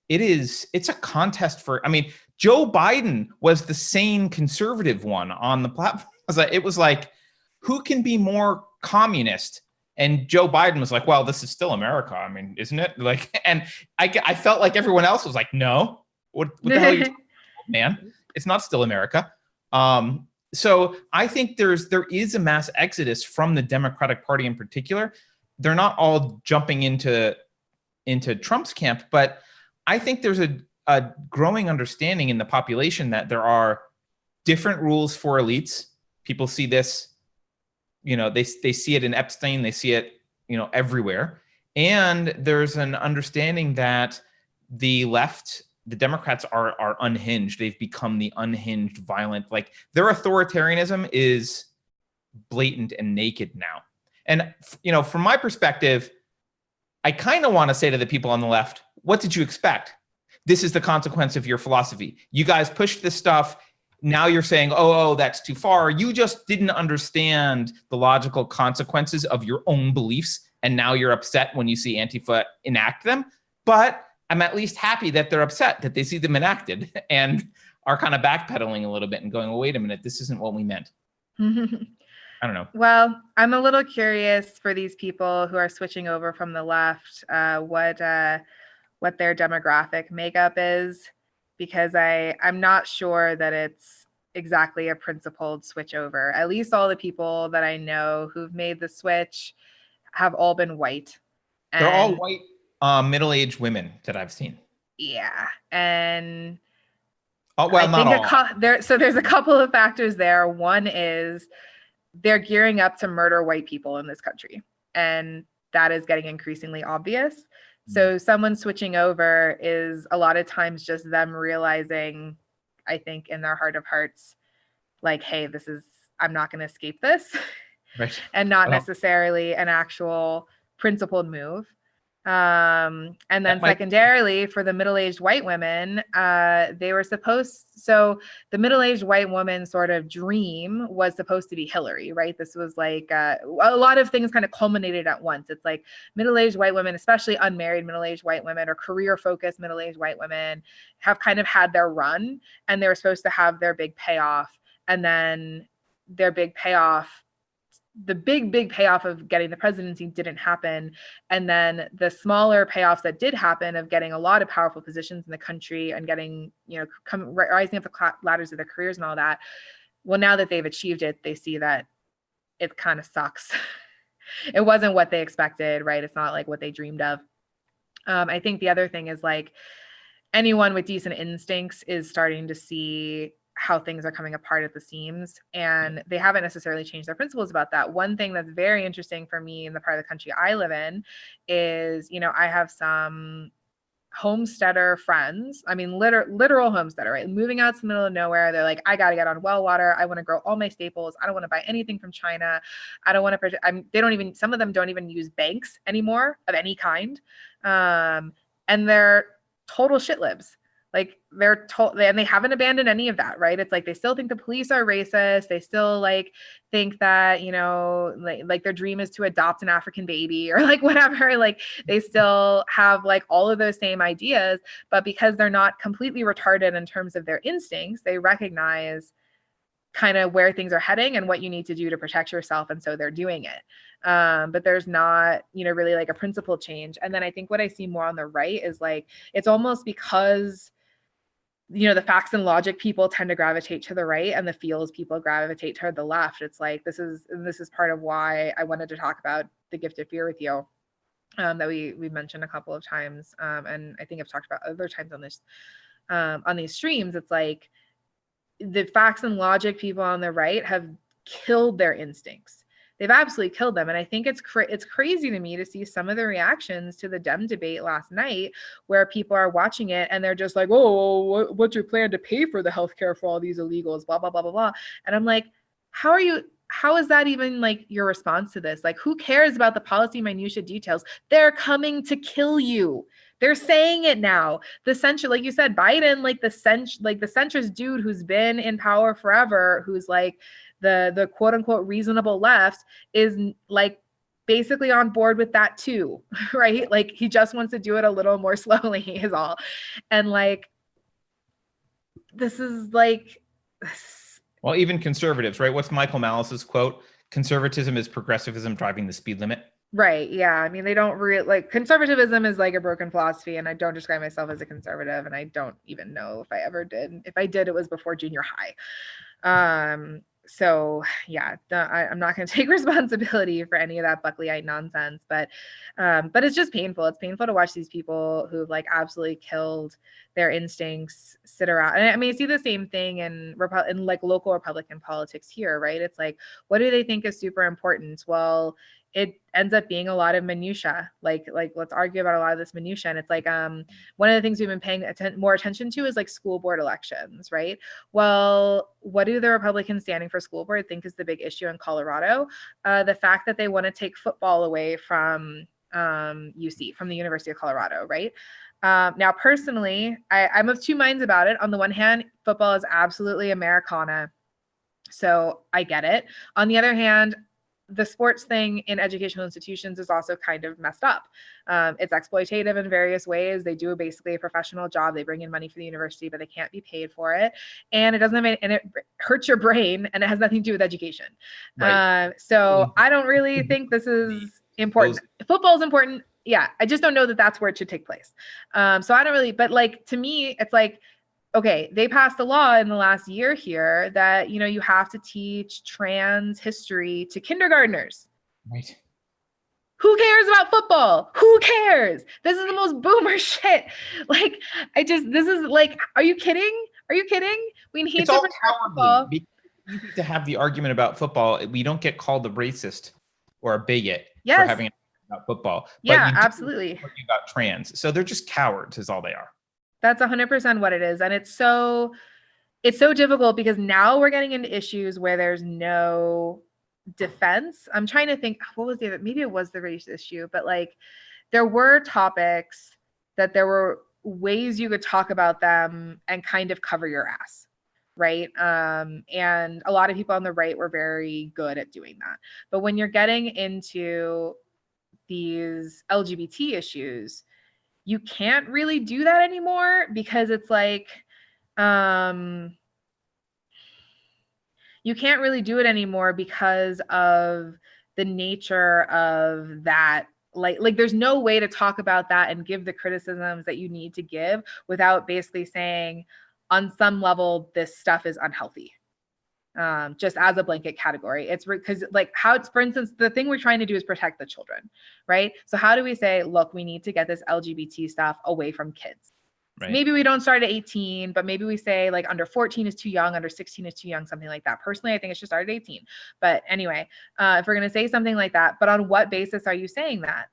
it's a contest for, I mean, Joe Biden was the sane conservative one on the platform. It was like, who can be more communist? And Joe Biden was like, well, this is still America. I mean, isn't it? Like, and I felt like everyone else was like, no, what the hell are you talking about, man? It's not still America. So I think there is a mass exodus from the Democratic Party in particular. They're not all jumping into Trump's camp, but I think there's a growing understanding in the population that there are different rules for elites. People see this, you know, they see it in Epstein, they see it, you know, everywhere. And there's an understanding that the left, the Democrats are unhinged. They've become the unhinged, violent, like their authoritarianism is blatant and naked now. And, you know, from my perspective, I kind of want to say to the people on the left, what did you expect? This is the consequence of your philosophy. You guys pushed this stuff. Now you're saying, oh, that's too far. You just didn't understand the logical consequences of your own beliefs. And now you're upset when you see Antifa enact them. But I'm at least happy that they're upset, that they see them enacted and are kind of backpedaling a little bit and going, well, wait a minute, this isn't what we meant. I don't know. Well, I'm a little curious for these people who are switching over from the left, what their demographic makeup is, because I'm not sure that it's exactly a principled switch over. At least all the people that I know who've made the switch have all been white. They're all white, middle-aged women that I've seen. Yeah, and well, not all. There's a couple of factors there. One is they're gearing up to murder white people in this country, and that is getting increasingly obvious. So someone switching over is a lot of times just them realizing, I think in their heart of hearts, like, hey, I'm not going to escape this. Right. And not necessarily an actual principled move. And then secondarily, for the middle-aged white women, so the middle-aged white woman sort of dream was supposed to be Hillary, right? This was like a lot of things kind of culminated at once. It's like middle-aged white women, especially unmarried middle-aged white women or career-focused middle-aged white women, have kind of had their run, and they were supposed to have their big payoff. And then their big payoff, the big payoff of getting the presidency didn't happen. And then the smaller payoffs that did happen of getting a lot of powerful positions in the country and getting, you know, rising up the ladders of their careers and all that. Well, now that they've achieved it, they see that it kind of sucks. It wasn't what they expected, right? It's not like what they dreamed of. I think the other thing is like anyone with decent instincts is starting to see how things are coming apart at the seams, and they haven't necessarily changed their principles about that. One thing that's very interesting for me in the part of the country I live in is, you know, I have some homesteader friends. I mean, literal homesteader, right? Moving out to the middle of nowhere. They're like, I got to get on well water. I want to grow all my staples. I don't want to buy anything from China. I don't want to, they don't even, some of them don't even use banks anymore of any kind. And they're total shit libs. Like they're and they haven't abandoned any of that, right? It's like they still think the police are racist. They still like think that, you know, like their dream is to adopt an African baby or like whatever. Like they still have like all of those same ideas, but because they're not completely retarded in terms of their instincts, they recognize kind of where things are heading and what you need to do to protect yourself. And so they're doing it. But there's not, you know, really like a principle change. And then I think what I see more on the right is like, it's almost because, you know, the facts and logic people tend to gravitate to the right and the feels people gravitate toward the left. It's like, this is part of why I wanted to talk about the gift of fear with you, that we mentioned a couple of times. And I think I've talked about other times on this, on these streams. It's like the facts and logic people on the right have killed their instincts. They've absolutely killed them. And I think it's crazy to me to see some of the reactions to the Dem debate last night where people are watching it and they're just like, oh, what's your plan to pay for the healthcare for all these illegals, blah, blah, blah, blah, blah. And I'm like, how is that even like your response to this? Like, who cares about the policy minutia details? They're coming to kill you. They're saying it now. The censure, like you said, Biden, like the centrist dude who's been in power forever, who's like the quote unquote reasonable left, is like basically on board with that too, right? Like he just wants to do it a little more slowly is all. And like, this is like, well, even conservatives, right? What's Michael Malice's quote? Conservatism is progressivism driving the speed limit. Right. Yeah. I mean, they don't really like conservatism is like a broken philosophy, and I don't describe myself as a conservative, and I don't even know if I ever did. If I did, it was before junior high. So yeah, I'm not going to take responsibility for any of that Buckleyite nonsense, but it's just painful. It's painful to watch these people who've like absolutely killed their instincts sit around. And I mean, I see the same thing in like local Republican politics here, right? It's like, what do they think is super important? Well, it ends up being a lot of minutia. Like let's argue about a lot of this minutia. And it's like, one of the things we've been paying more attention to is like school board elections, right? Well, what do the Republicans standing for school board think is the big issue in Colorado? The fact that they want to take football away from UC, from the University of Colorado, right? Now, personally, I'm of two minds about it. On the one hand, football is absolutely Americana, so I get it. On the other hand, the sports thing in educational institutions is also kind of messed up. It's exploitative in various ways. They do basically a professional job. They bring in money for the university, but they can't be paid for it. And it doesn't have any, and it hurts your brain, and it has nothing to do with education. Right. So I don't really think this is important. Football is important. Yeah. I just don't know that that's where it should take place. So I don't really, but like, to me, it's like, okay, they passed a law in the last year here that, you know, you have to teach trans history to kindergartners. Right. Who cares about football? Who cares? This is the most boomer shit. Like, this is like, are you kidding? Are you kidding? We need it's all cowardly. You need to have the argument about football. We don't get called a racist or a bigot for having an argument about football. Yeah, but absolutely. About trans. So they're just cowards is all they are. That's 100% what it is. And it's so difficult because now we're getting into issues where there's no defense. I'm trying to think, what was the other, maybe it was the race issue, but like there were topics that there were ways you could talk about them and kind of cover your ass. Right. And a lot of people on the right were very good at doing that. But when you're getting into these LGBT issues, you can't really do that anymore because it's like, you can't really do it anymore because of the nature of that. Like there's no way to talk about that and give the criticisms that you need to give without basically saying on some level, this stuff is unhealthy. just as a blanket category. It's because like how it's, for instance, the thing we're trying to do is protect the children, right? So how do we say, look, we need to get this LGBT stuff away from kids? Right. Maybe we don't start at 18, but maybe we say like under 14 is too young, under 16 is too young, something like that. Personally, I think it should start at 18. But anyway, if we're going to say something like that, but on what basis are you saying that?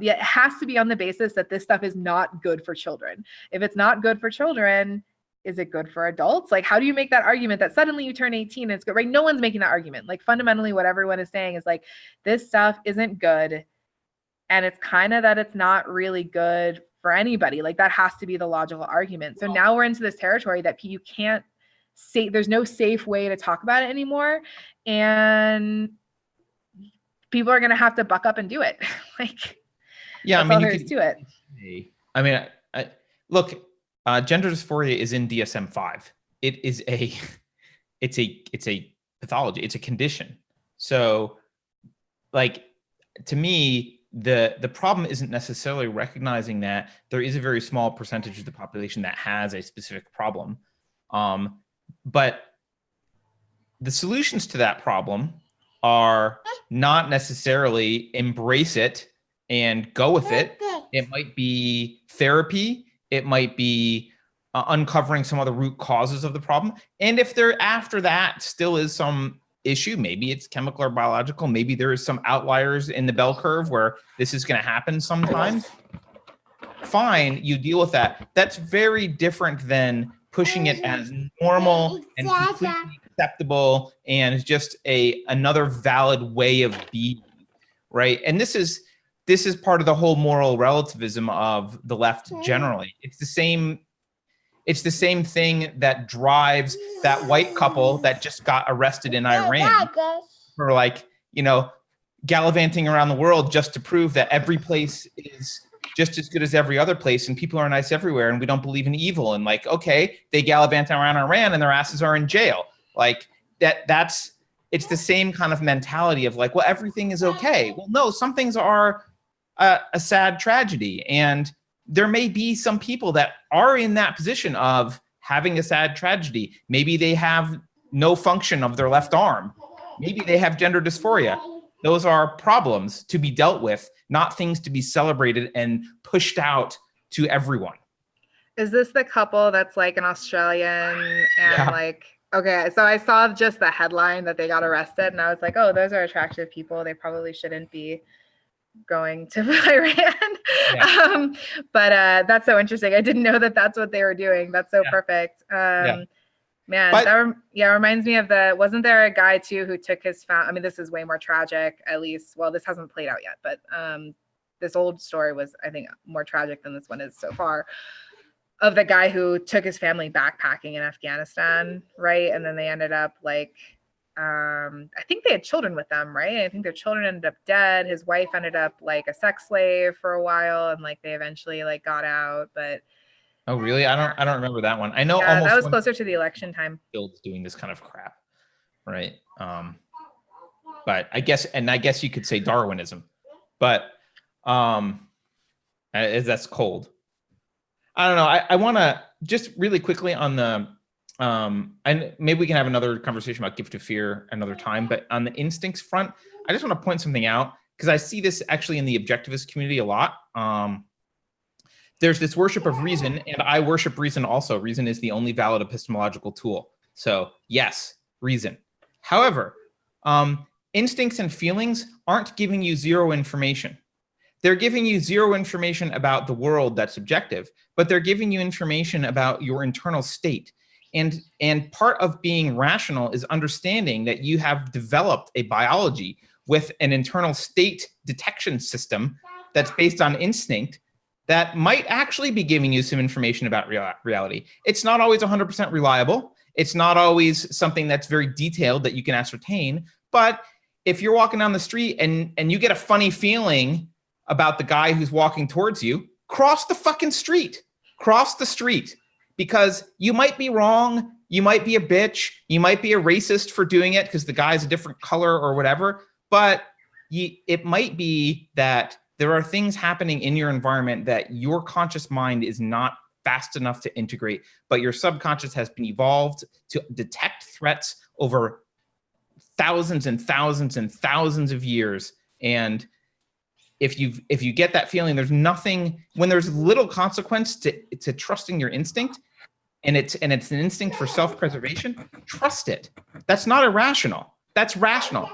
It has to be on the basis that this stuff is not good for children. If it's not good for children, is it good for adults? Like, how do you make that argument that suddenly you turn 18 and it's good, right? No one's making that argument. Like fundamentally what everyone is saying is like, this stuff isn't good. And it's kind of that it's not really good for anybody. Like that has to be the logical argument. So now we're into this territory that you can't say, there's no safe way to talk about it anymore. And people are going to have to buck up and do it. Like, yeah, that's all there is to it. I mean, look, gender dysphoria is in DSM-5. It is it's a pathology. It's a condition. So like, to me, the problem isn't necessarily recognizing that there is a very small percentage of the population that has a specific problem. But the solutions to that problem are not necessarily embrace it and go with it. It might be therapy. It might be uncovering some of the root causes of the problem. And if there after that still is some issue, maybe it's chemical or biological, maybe there is some outliers in the bell curve where this is going to happen sometimes, fine, you deal with that. That's very different than pushing it as normal and completely acceptable and just another valid way of being, right? And this is part of the whole moral relativism of the left generally. It's the same thing that drives that white couple that just got arrested in Iran for like, gallivanting around the world just to prove that every place is just as good as every other place and people are nice everywhere and we don't believe in evil. And like, okay, they gallivant around Iran and their asses are in jail. Like it's the same kind of mentality of like, well, everything is okay. Well, no, some things are a sad tragedy. And there may be some people that are in that position of having a sad tragedy. Maybe they have no function of their left arm. Maybe they have gender dysphoria. Those are problems to be dealt with, not things to be celebrated and pushed out to everyone. Is this the couple that's like an Australian and like, okay, so I saw just the headline that they got arrested and I was like, oh, those are attractive people. They probably shouldn't be going to Iran. Yeah. But that's so interesting. I didn't know that that's what they were doing. That's so perfect. Man, that reminds me of wasn't there a guy too who took his family? I mean, this is way more tragic, at least. Well, this hasn't played out yet, but this old story was, I think, more tragic than this one is so far, of the guy who took his family backpacking in Afghanistan, right? And then they ended up like, I think they had children with them, right? I think their children ended up dead. His wife ended up like a sex slave for a while, and like they eventually like got out, but. Oh, really? I don't remember that one. I know almost that was closer to the election time. Doing this kind of crap, right? But I guess you could say Darwinism, but that's cold. I don't know. I want to just really quickly on the and maybe we can have another conversation about gift of fear another time. But on the instincts front, I just want to point something out because I see this actually in the objectivist community a lot. There's this worship of reason, and I worship reason also. Reason is the only valid epistemological tool. So yes, reason. However, instincts and feelings aren't giving you zero information. They're giving you zero information about the world that's objective, but they're giving you information about your internal state. And part of being rational is understanding that you have developed a biology with an internal state detection system that's based on instinct that might actually be giving you some information about reality. It's not always 100% reliable. It's not always something that's very detailed that you can ascertain. But if you're walking down the street and you get a funny feeling about the guy who's walking towards you, cross the fucking street. Cross the street. Because you might be wrong. You might be a bitch. You might be a racist for doing it because the guy's a different color or whatever. But it might be that there are things happening in your environment that your conscious mind is not fast enough to integrate, but your subconscious has been evolved to detect threats over thousands and thousands and thousands of years. And if you get that feeling, there's nothing, when there's little consequence to trusting your instinct, and it's an instinct for self-preservation, trust it. That's not irrational. That's rational.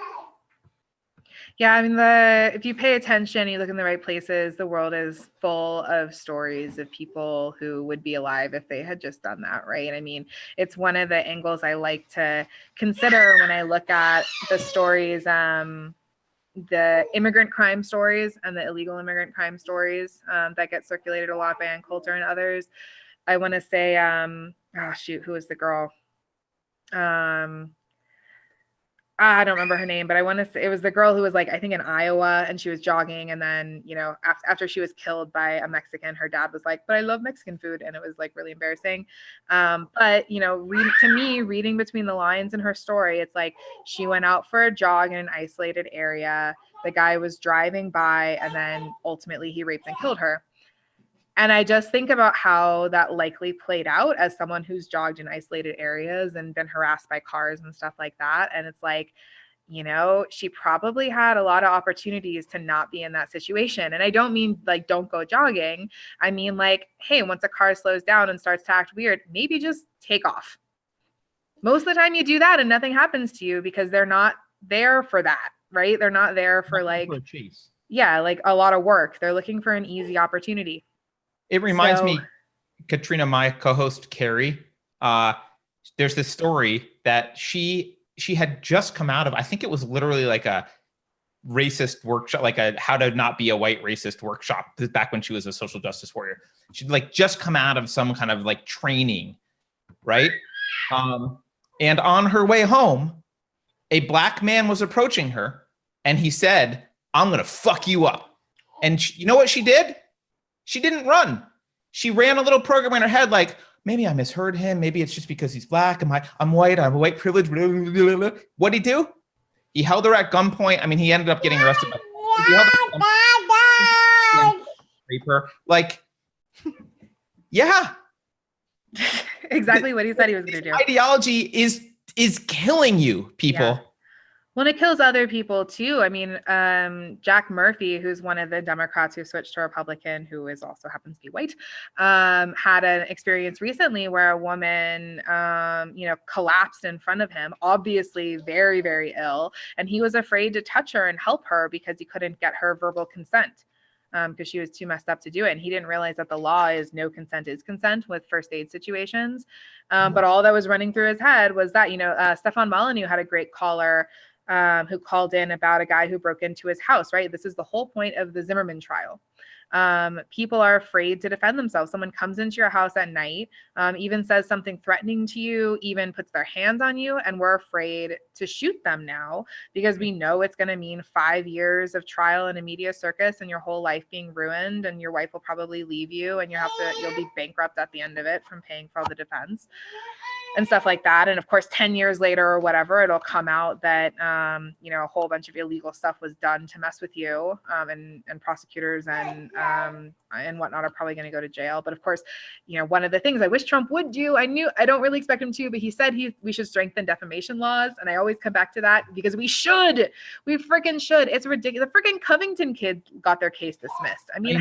Yeah, I mean, if you pay attention, you look in the right places, the world is full of stories of people who would be alive if they had just done that, right? I mean, it's one of the angles I like to consider when I look at the stories, the immigrant crime stories and the illegal immigrant crime stories that get circulated a lot by Ann Coulter and others. I want to say, who was the girl? I don't remember her name, but I want to say it was the girl who was like, I think in Iowa, and she was jogging. And then, you know, after she was killed by a Mexican, her dad was like, but I love Mexican food. And it was like really embarrassing. But, you know, reading between the lines in her story, it's like she went out for a jog in an isolated area. The guy was driving by, and then ultimately he raped and killed her. And I just think about how that likely played out as someone who's jogged in isolated areas and been harassed by cars and stuff like that. And it's like, you know, she probably had a lot of opportunities to not be in that situation. And I don't mean like, don't go jogging. I mean like, hey, once a car slows down and starts to act weird, maybe just take off. Most of the time you do that and nothing happens to you because they're not there for that, right? They're not there for like a chase. Yeah, like a lot of work. They're looking for an easy opportunity. It reminds me, Katrina, my co-host Carrie, there's this story that she had just come out of, I think it was literally like a racist workshop, like a how to not be a white racist workshop, back when she was a social justice warrior. She'd like just come out of some kind of like training, right? And on her way home, a black man was approaching her and he said, I'm going to fuck you up. And you know what she did? She didn't run. She ran a little program in her head like, maybe I misheard him. Maybe it's just because he's black. I'm white. I'm a white privilege. What'd he do? He held her at gunpoint. I mean, he ended up getting arrested. He held her rape her. Like, yeah. Exactly what he said he was going to do. Ideology is killing you, people. Yeah. Well, it kills other people too. I mean, Jack Murphy, who's one of the Democrats who switched to Republican, who also happens to be white, had an experience recently where a woman, collapsed in front of him, obviously very, very ill. And he was afraid to touch her and help her because he couldn't get her verbal consent because she was too messed up to do it. And he didn't realize that the law is no consent is consent with first aid situations. But all that was running through his head was that, Stefan Molyneux had a great caller who called in about a guy who broke into his house, right? This is the whole point of the Zimmerman trial. People are afraid to defend themselves. Someone comes into your house at night, even says something threatening to you, even puts their hands on you, and we're afraid to shoot them now because we know it's going to mean 5 years of trial and a media circus and your whole life being ruined, and your wife will probably leave you and you'll be bankrupt at the end of it from paying for all the defense and stuff like that. And of course, 10 years later or whatever, it'll come out that, a whole bunch of illegal stuff was done to mess with you. And prosecutors and whatnot are probably going to go to jail. But of course, one of the things I wish Trump would do, I don't really expect him to, but he said we should strengthen defamation laws. And I always come back to that because we freaking should. It's ridiculous. The freaking Covington kids got their case dismissed. I mean,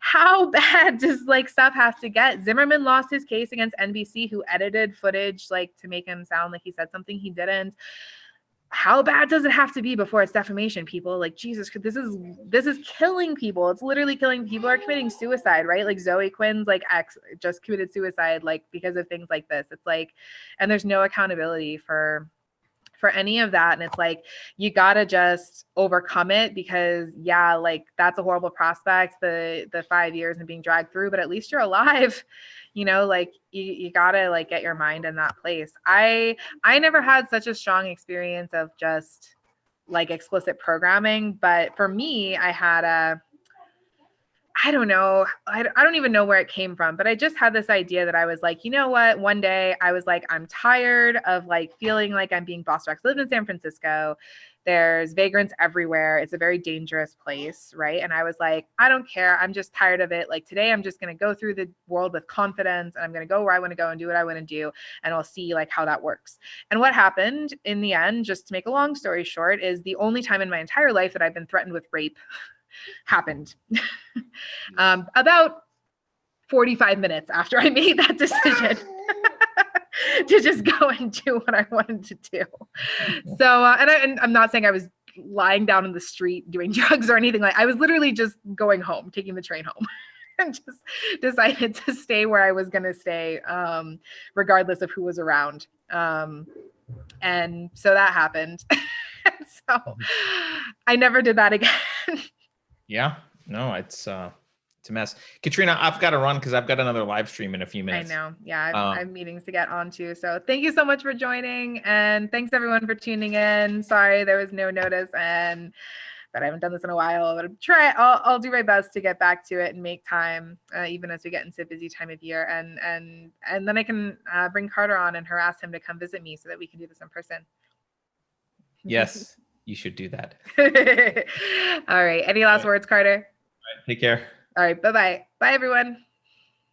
how bad does stuff have to get? Zimmerman lost his case against NBC, who edited footage to make him sound like he said something he didn't. How bad does it have to be before it's defamation, people? Jesus, this is killing people. It's literally killing people. Are committing suicide, right? Like Zoe Quinn's ex just committed suicide because of things like this. It's and there's no accountability for any of that. And it's you gotta just overcome it because that's a horrible prospect, the 5 years and being dragged through, but at least you're alive. You gotta get your mind in that place. I never had such a strong experience of just explicit programming, but for me, I had I don't know. I don't even know where it came from, but I just had this idea that I was like, you know what? One day I was like, I'm tired of like feeling like I'm being bossed around. I lived in San Francisco. There's vagrants everywhere. It's a very dangerous place, right? And I was like, I don't care. I'm just tired of it. Like today, I'm just going to go through the world with confidence, and I'm going to go where I want to go and do what I want to do, and I'll see like how that works. And what happened in the end, just to make a long story short, is the only time in my entire life that I've been threatened with rape happened. About 45 minutes after I made that decision. To just go and do what I wanted to do. So, and I'm not saying I was lying down in the street doing drugs or anything. Like I was literally just going home, taking the train home, and just decided to stay where I was going to stay, regardless of who was around. And so that happened. So I never did that again. Yeah, no, it's a mess. Katrina, I've got to run because I've got another live stream in a few minutes. I know. Yeah, I have meetings to get on to. So thank you so much for joining, and thanks everyone for tuning in. Sorry there was no notice, but I haven't done this in a while. But I'll do my best to get back to it and make time, even as we get into a busy time of year. And then I can bring Carter on and harass him to come visit me so that we can do this in person. Yes, you should do that. All right. Any last words, Carter? All right, take care. All right. Bye-bye. Bye, everyone.